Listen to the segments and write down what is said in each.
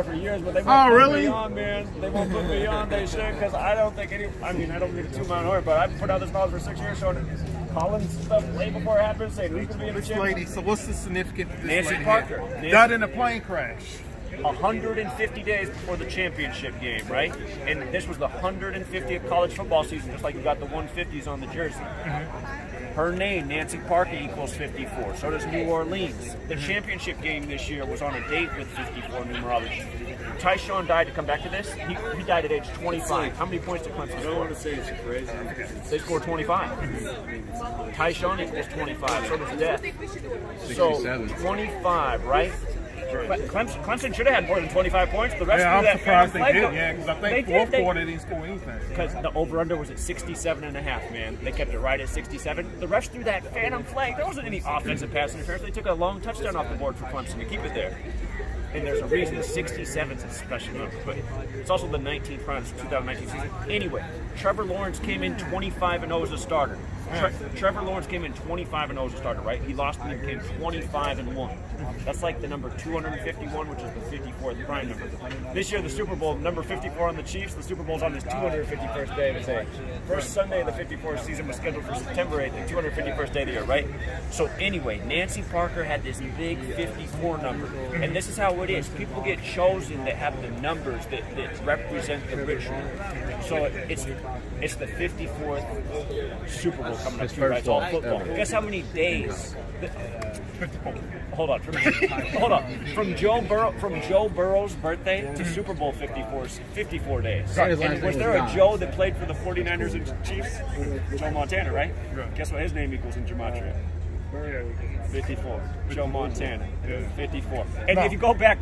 there for years, but they won't put really? me on, man. They won't put me on. They should, because I don't think I don't need a 2-mile horn, but I've put out this knowledge for 6 years, showing Collins stuff way before it happened, saying who's going to be in the This championship. lady, so what's the significance of this Nancy lady? Parker. Died in a plane crash. 150 days before the championship game, right? And this was the 150th college football season, just like you got the 150s on the jersey. Her name, Nancy Parker, equals 54. So does New Orleans. The championship game this year was on a date with 54 numerology. Tyshawn died, to come back to this, he died at age 25. How many points did Clemson I don't score? want to say it's crazy. They scored 25. Tyshawn equals 25. So does Death. So 67. 25, right? Clemson should have had more than 25 points. The rest Yeah, of I'm that surprised they flag did. vote- Yeah, because I they think did, fourth they- quarter they didn't score anything. Because the over-under was at 67.5, man. They kept it right at 67. The refs threw that phantom flag. There wasn't any offensive pass interference. They took a long touchdown off the board for Clemson to keep it there. And there's a reason 67 is a special number, but it's also the 19th round, 2019 season. Anyway, Trevor Lawrence came in 25-0 as a starter. Trevor Lawrence came in 25-0 as a starter, right? He lost and he became 25-1. That's like the number 251, which is the 54th prime number. This year, the Super Bowl, number 54 on the Chiefs, the Super Bowl's on his 251st day of his age. First Sunday of the 54th season was scheduled for September 8th, the 251st day of the year, right? So anyway, Nancy Parker had this big 54 number. And this is how it is. People get chosen that have the numbers that represent the ritual. So it's the 54th Super Bowl coming up, too, right? It's all football. Guess how many days? Hold on. From Joe Burrow's birthday to Super Bowl 54 is 54 days. And was there a Joe that played for the 49ers and Chiefs? Joe Montana, right? Guess what his name equals in Gematria? 54. Joe Montana. 54. And if you go back,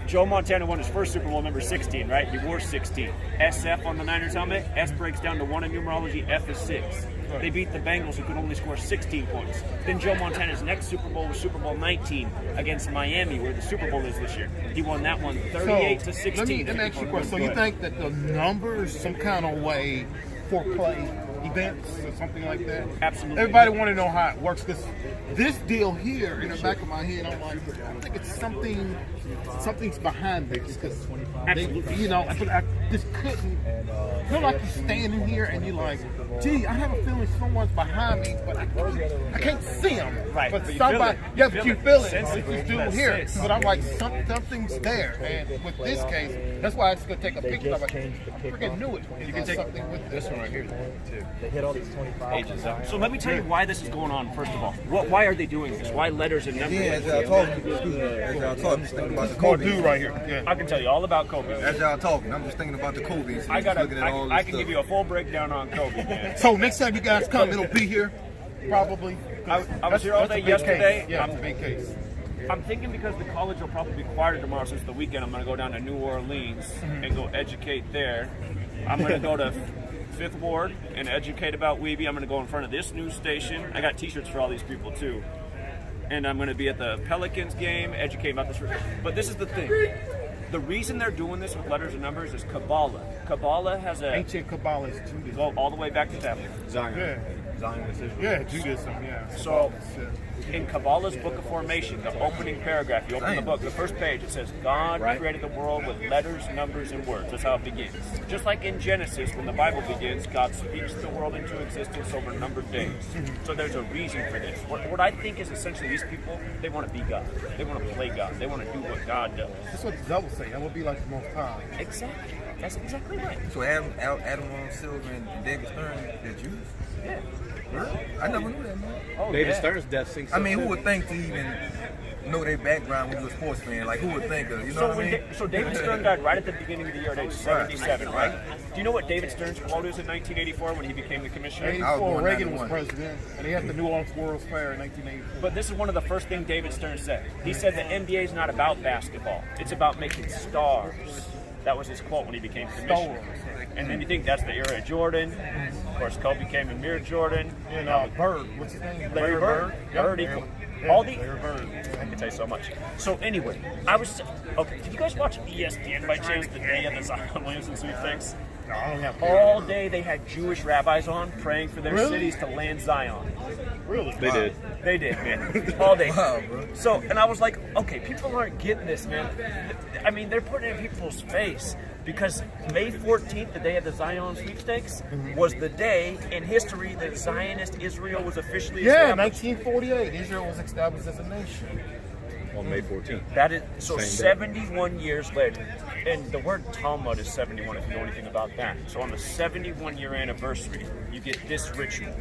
Joe Montana won his first Super Bowl, number 16, right? He wore 16. SF on the Niners helmet. S breaks down to 1 in numerology. F is 6. They beat the Bengals, who could only score 16 points. Then Joe Montana's next Super Bowl was Super Bowl 19 against Miami, where the Super Bowl is this year. He won that one 38-16. Let me ask you a question. So you think that the numbers some kind of way foreplay events or something like that? Absolutely. Everybody want to know how it works, because this deal here in the back of my head, I'm like, I think it's something's behind this, because I just couldn't. Feel like you're standing here and you're like, gee, I have a feeling someone's behind me, but I can't see them. Right, But but you somebody, feel it. but you feel it. Sense With it. this dude That's here, it. but I'm like, something's there. And with this case, that's why I just gonna take a picture of it. I freaking knew it. You can take something with This one right here, too. They hit all these 25. So let me tell you why this is going on, first of all. Why are they doing this? Why letters and numbers? Yeah, as y'all talking, I'm just thinking about the Cold Kobe. dude right here. Yeah. I can tell you all about Kobe. As y'all talking, I'm just thinking about the Kobe. I can give you a full breakdown on Kobe, man. So next time you guys come, it'll be here, probably. I was here all day That's a big yesterday. case. Yeah, it's a big case. I'm thinking because the college will probably be quieter tomorrow since the weekend, I'm going to go down to New Orleans and go educate there. I'm going to go to Fifth Ward and educate about Weeby. I'm going to go in front of this news station. I got t-shirts for all these people too. And I'm going to be at the Pelicans game, educate about this. But this is the thing. The reason they're doing this with letters and numbers is Kabbalah. Kabbalah has a... Ancient Kabbalah is Judaism. Go all the way back to that. Zion. Yeah. Zionist Israel. Yeah, Judaism, yeah. So, in Kabbalah's Book of Formation, the opening paragraph, you open the book, the first page, it says, God created the world with letters, numbers, and words. That's how it begins. Just like in Genesis, when the Bible begins, God speaks the world into existence over numbered days. So there's a reason for this. What I think is essentially these people, they want to be God. They want to play God. They want to do what God does. That's what the devil say. That would be like the most high. Exactly. That's exactly right. So Adam Silver and David Stern, they're Jews? Yeah. Really? I never knew that, man. Oh, David yeah. Stern's death sinks. I mean, who would think to even know their background when you're a sports fan? Like, who would think of, you know what I mean? So David Stern died right at the beginning of the year at age 77, right? Do you know what David Stern's quote is in 1984 when he became the commissioner? 84, born Reagan was 91. president, and he had the New Orleans World's Fair in 1984. But this is one of the first things David Stern said. He said the NBA is not about basketball. It's about making stars. That was his quote when he became commissioner. And then you think that's the era of Jordan. Of course, Kobe came and mirrored Jordan. And Bird, what's his name? Larry Bird. Yep. Bird Yeah. equal. Yeah, All the Larry Bird. I can tell you so much. So anyway, did you guys watch ESPN by chance the day of the Zion Williamson sweepstakes? No, I don't have All day they had Jewish rabbis on praying for their Really? cities to land Zion. Really? They did. They did, man. All day. Wow, bro. So, and I was like, okay, people aren't getting this, man. I mean, they're putting it in people's face because May 14th, the day of the Zion sweepstakes, was the day in history that Zionist Israel was officially Yeah, established. 1948. Israel was established as a nation. On May 14th. That is so Same day. 71 years later. And the word Talmud is 71 if you know anything about that. So on the 71-year anniversary, you get this ritual.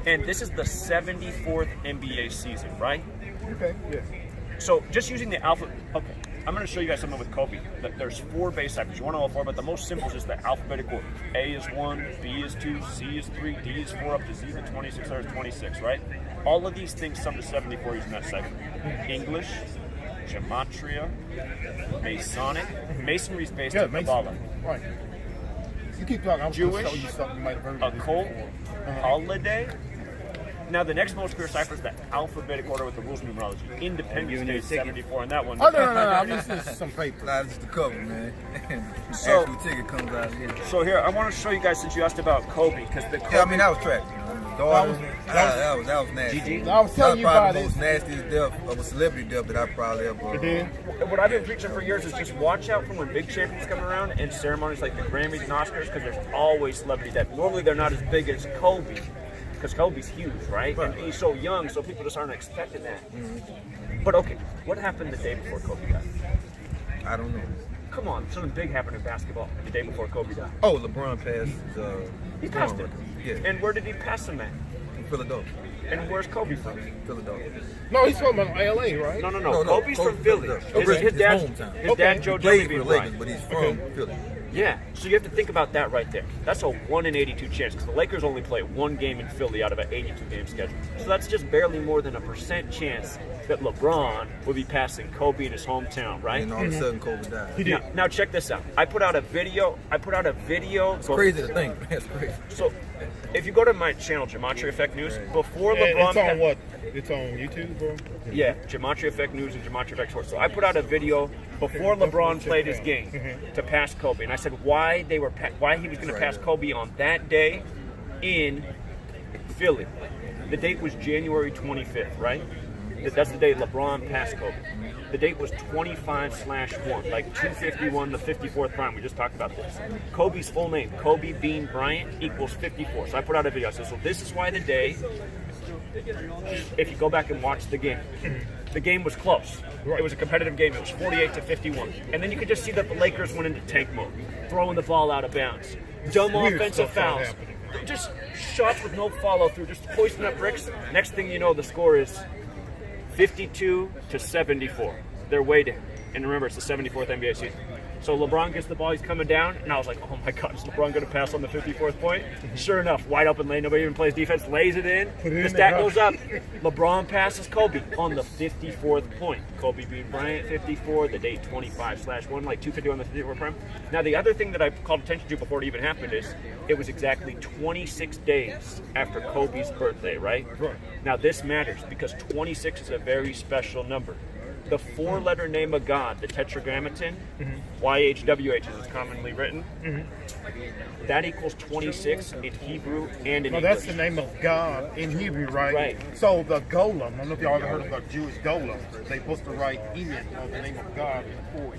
And this is the 74th NBA season, right? Okay. Yeah. So just using the alphabet, okay, I'm going to show you guys something with Kobe. There's 4 base ciphers. You want to know all 4, but the most simple is just the alphabetic order. A is 1, B is 2, C is 3, D is 4, up to Z to 26, or 26, right? All of these things sum to 74 using that cipher. English, gematria, Masonic. Masonry is based on Kabbalah. Right. You keep talking. I'm Jewish, going to show you something you might have heard of this occult, before. holiday. Now the next most clear cipher is the alphabetic order with the rules of numerology. Independence Day is 74 on that one. Oh, no. I'm just some paper. Nah, this is the cover, man. So- Actual ticket comes out here. So here, I want to show you guys since you asked about Kobe, because the Kobe, Yeah, I mean, that was trash. That was nasty. GG. I was telling you about That was it. probably the most nastiest death of a celebrity death that I probably ever. Then what I've been preaching for years is just watch out for when big champions come around and ceremonies like the Grammys and Oscars, because there's always celebrity death. Normally they're not as big as Kobe, because Kobe's huge, right? And he's so young, so people just aren't expecting that. But okay, what happened the day before Kobe died? I don't know. Come on, something big happened in basketball the day before Kobe died. Oh, LeBron passed He scoring passed it. record. Yeah, And where did he pass him at? Philadelphia. And where's Kobe from? Philadelphia. no, he's from LA, right? No. No, Kobe's from Philly. His dad's hometown. dad, Joe He played Johnny for the Bryant. Lakers, but he's from Philly. Yeah, so you have to think about that right there. That's a 1 in 82 chance because the Lakers only play 1 game in Philly out of an 82 game schedule. So that's just barely more than a % chance that LeBron will be passing Kobe in his hometown, right? And all of a sudden, Kobe died. Now check this out. I put out a video. It's crazy to think, man. It's crazy. So if you go to my channel, Gematria Effect News, before And LeBron, it's on what? It's on YouTube, bro? Yeah, Gematria Effect News and Gematria Effect Sports. So I put out a video before LeBron played his game to pass Kobe, and I said why he was going to pass Kobe on that day in Philly. The date was January 25th, right? That's the day LeBron passed Kobe. The date was 25/1, like 251, the 54th prime. We just talked about this. Kobe's full name, Kobe Bean Bryant, equals 54. So I put out a video. I said, so this is why the day, if you go back and watch the game was close. It was a competitive game. It was 48-51. And then you could just see that the Lakers went into tank mode, throwing the ball out of bounds. Dumb Weird offensive stuff fouls. happening. Just shots with no follow through, just hoisting up bricks. Next thing you know, the score is 52-74. They're way down. And remember, it's the 74th NBA season. So LeBron gets the ball, he's coming down, and I was like, oh my God, is LeBron going to pass on the 54th point? Sure enough, wide open lane, nobody even plays defense, lays it in, the stat goes up. LeBron passes Kobe on the 54th point. Kobe Bean Bryant, 54, the date 25/1, like 251 the 54th prime. Now, the other thing that I called attention to before it even happened is it was exactly 26 days after Kobe's birthday, right? Now, this matters because 26 is a very special number. The 4-letter name of God, the Tetragrammaton, YHWH as it's commonly written, that equals 26 in Hebrew and in No, English. that's the name of God in Hebrew, right? Right. So the golem, I don't know if y'all ever heard of the Jewish golem. They supposed to write Eden of the name of God in the poem.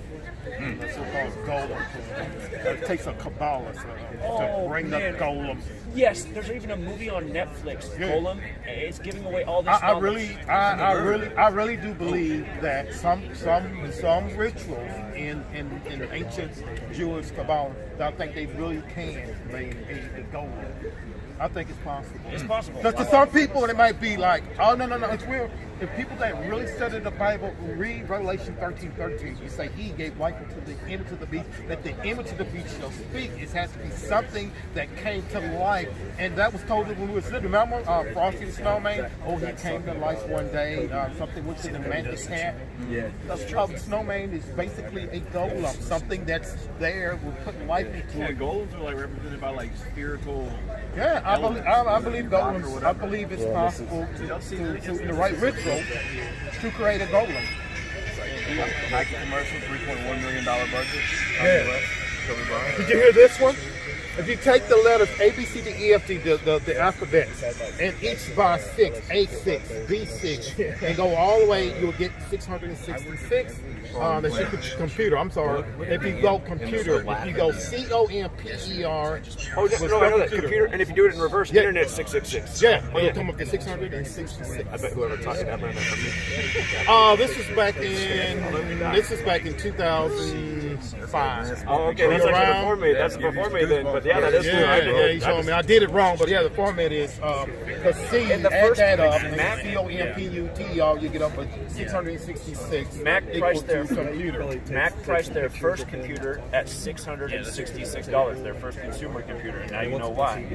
That's so-called golem. It takes a Kabbalah to bring the golem. Yes, there's even a movie on Netflix, Yeah. Golem. It's giving away all this I knowledge. really do believe that some rituals in ancient Jewish Kabbalah, I think they really can make a golem. I think it's possible. It's possible. Because to some people, it might be like, oh, no, it's weird. If people that really study the Bible read Revelation 13:13, you say he gave life to the image of the beast, that the image of the beast shall speak. It has to be something that came to life. And that was told when we were sitting. Remember Frosty the Snowman? Oh, he came to life one day. Something with the mantis cat. Yeah. The snowman is basically a golem, something that's there, we're putting life into Yeah, it. golems are like represented by like spiritual. Yeah, I believe golems. I believe it's possible to in the right ritual to create a golem. Nike commercial, $3.1 million budget. Yeah. Kobe Bryant. Did you hear this one? If you take the letters A, B, C, D, E, F, G, the alphabet, and each by 6, A6, B6, and go all the way, you'll get 666. That's your computer. I'm sorry. If you go computer, if you go COMPER. Oh, no, I know that. Computer, and if you do it in reverse, Yeah. internet 666. Yeah, it'll come up to 666. I bet whoever talks that learned that from me. This is back in 2005. Oh, okay, that's actually before me. That's before me then. But yeah, that is true. I know. Yeah, he showed me. I did it wrong, but yeah, the format is the C, And the add first that up, Mac- and COMPUTER, you get up at 666. Mac equal priced to their computer. Mac priced their first computer at $666, their first consumer computer, and now you know why.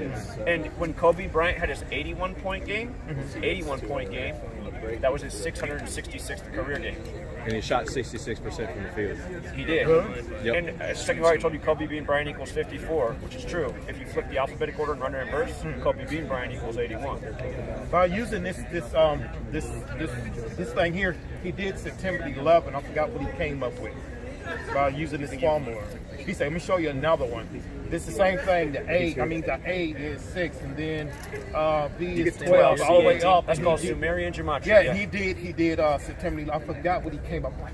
And when Kobe Bryant had his 81-point game, that was his 666th career game. And he shot 66% from the field. He did. Yep. And second of all, I told you Kobe Bean Bryant equals 54, which is true. If you flip the alphabetic order and run it in reverse, Kobe Bean Bryant equals 81. By using this thing here, he did September 11. I forgot what he came up with. By using this formula, he said, "Let me show you another one." This is the same thing. The A is 6, and then B is 12, all the way up. That's And called he did- Sumerian gematria. Yeah, he did September 11. I forgot what he came up with.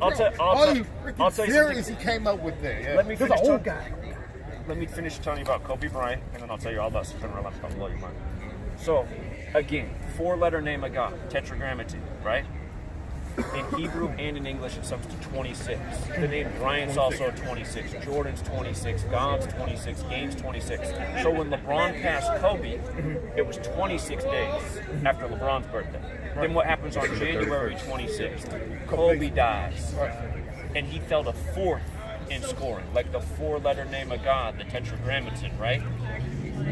I'll tell Are you you freaking serious? He came up with that. Yeah. Let me He's an finish old talking. guy. Let me finish telling you about Kobe Bryant, and then I'll tell you all about September 11th. I'll blow your mind. So, again, 4-letter name of God, tetragrammaton, right? In Hebrew and in English, it sums to 26. The name Bryant's also 26. Jordan's 26. God's 26. Game's 26. So when LeBron passed Kobe, it was 26 days after LeBron's birthday. Then what happens on January 26th? Kobe dies. And he fell to 4th in scoring, like the 4-letter name of God, the tetragrammaton, right?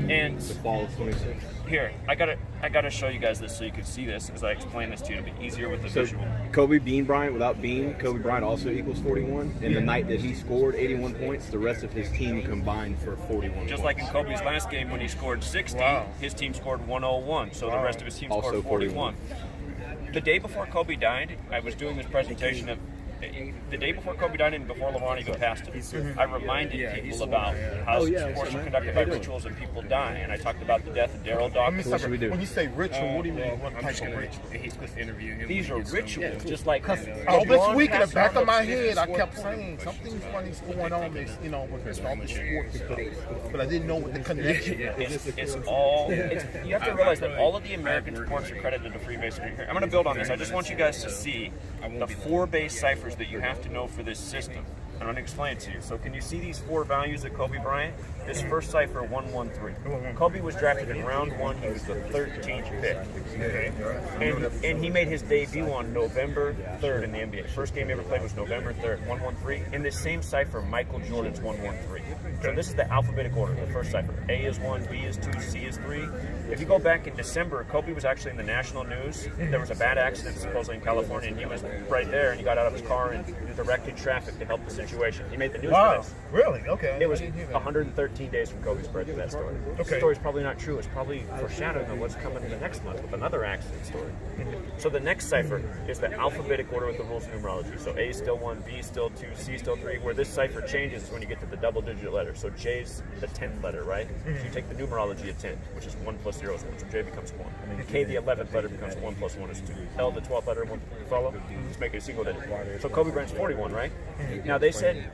And The fall of 26. here, I gotta show you guys this so you can see this as I explain this to you to be easier with the So visual. Kobe Bean Bryant, without Bean, Kobe Bryant also equals 41. And the night that he scored 81 points, the rest of his team combined for 41 Just points. like in Kobe's last game when he scored 60, his team scored 101, so the rest of his team Also scored 41. The day before Kobe died, I was doing this presentation of the day before Kobe died and before LeBron even passed him. I reminded people about how sports are conducted by rituals and people die, and I talked about the death of Daryl Dawkins. should we do? When you say ritual, what do you mean? What type of ritual? He's supposed to interview him. These are rituals, just like All LeBron this week in the passed back on of my the- head, I kept saying something funny's going on. This, with all the sports stuff, but I didn't know what the connection is. It's you have to realize that all of the American sports are credited to Freemasonry. Here, I'm going to build on this. I just want you guys to see the 4 base ciphers that you have to know for this system. I'm going to explain it to you. So can you see these 4 values of Kobe Bryant? This first cipher, 113. Kobe was drafted in round 1. He was the 13th pick. And he made his debut on November 3rd in the NBA. First game he ever played was November 3rd, 113. In this same cipher, Michael Jordan's 113. So this is the alphabetic order, the first cipher. A is 1, B is 2, C is 3. If you go back in December, Kobe was actually in the national news. There was a bad accident supposedly in California, and he was right there, and he got out of his car and directed traffic to help the situation. He made the news for this. Really? Okay. It was 113 days from Kobe's birthday, that story. The story's probably not true. It's probably foreshadowing of what's coming in the next month with another accident story. So the next cipher is the alphabetic order with the rules of numerology. So A is still 1, B is still 2, C is still 3. Where this cipher changes is when you get to the double-digit letter. So J's the 10th letter, right? So you take the numerology of 10, which is 1 plus 0 is 1. So J becomes 1. K, the 11th letter, becomes 1 plus 1 is 2. L, the 12th letter, 1. Follow? Just make it a single digit. So Kobe Bryant's 41, right? Now they said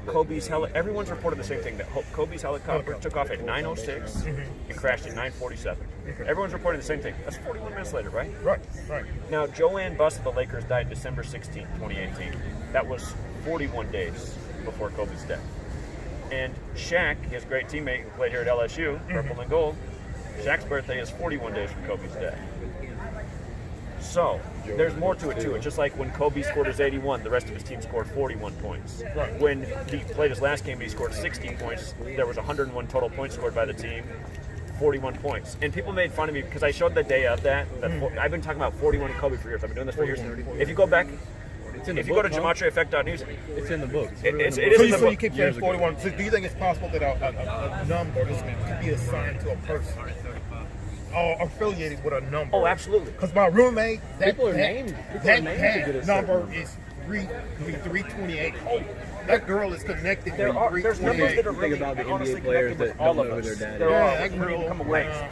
everyone's reported the same thing, that Kobe's helicopter took off at 9:06 and crashed at 9:47. Everyone's reporting the same thing. That's 41 minutes later, right? Right. Now, Joanne Buss of the Lakers died December 16, 2018. That was 41 days before Kobe's death. And Shaq, his great teammate who played here at LSU, purple and gold, Shaq's birthday is 41 days from Kobe's death. So, there's more to it too. It's just like when Kobe scored his 81, the rest of his team scored 41 points. When he played his last game, he scored 16 points. There was 101 total points scored by the team. 41 points. And people made fun of me because I showed the day of that. I've been talking about 41 and Kobe for years. I've been doing this for years. If you go back, if you go to GematriaEffect.news, It's in the book. it is So in you, the so you book. keep saying 41. So do you think it's possible that a number could be assigned to a person or affiliated with a number? Oh, absolutely. Because my roommate, that People are named. People are named to get a certain number number. is 328. That girl is connected. There's numbers that are Think really about the NBA honestly players connected with that all don't of know who us. their dad There is. are. Yeah, that We need to girl, come away.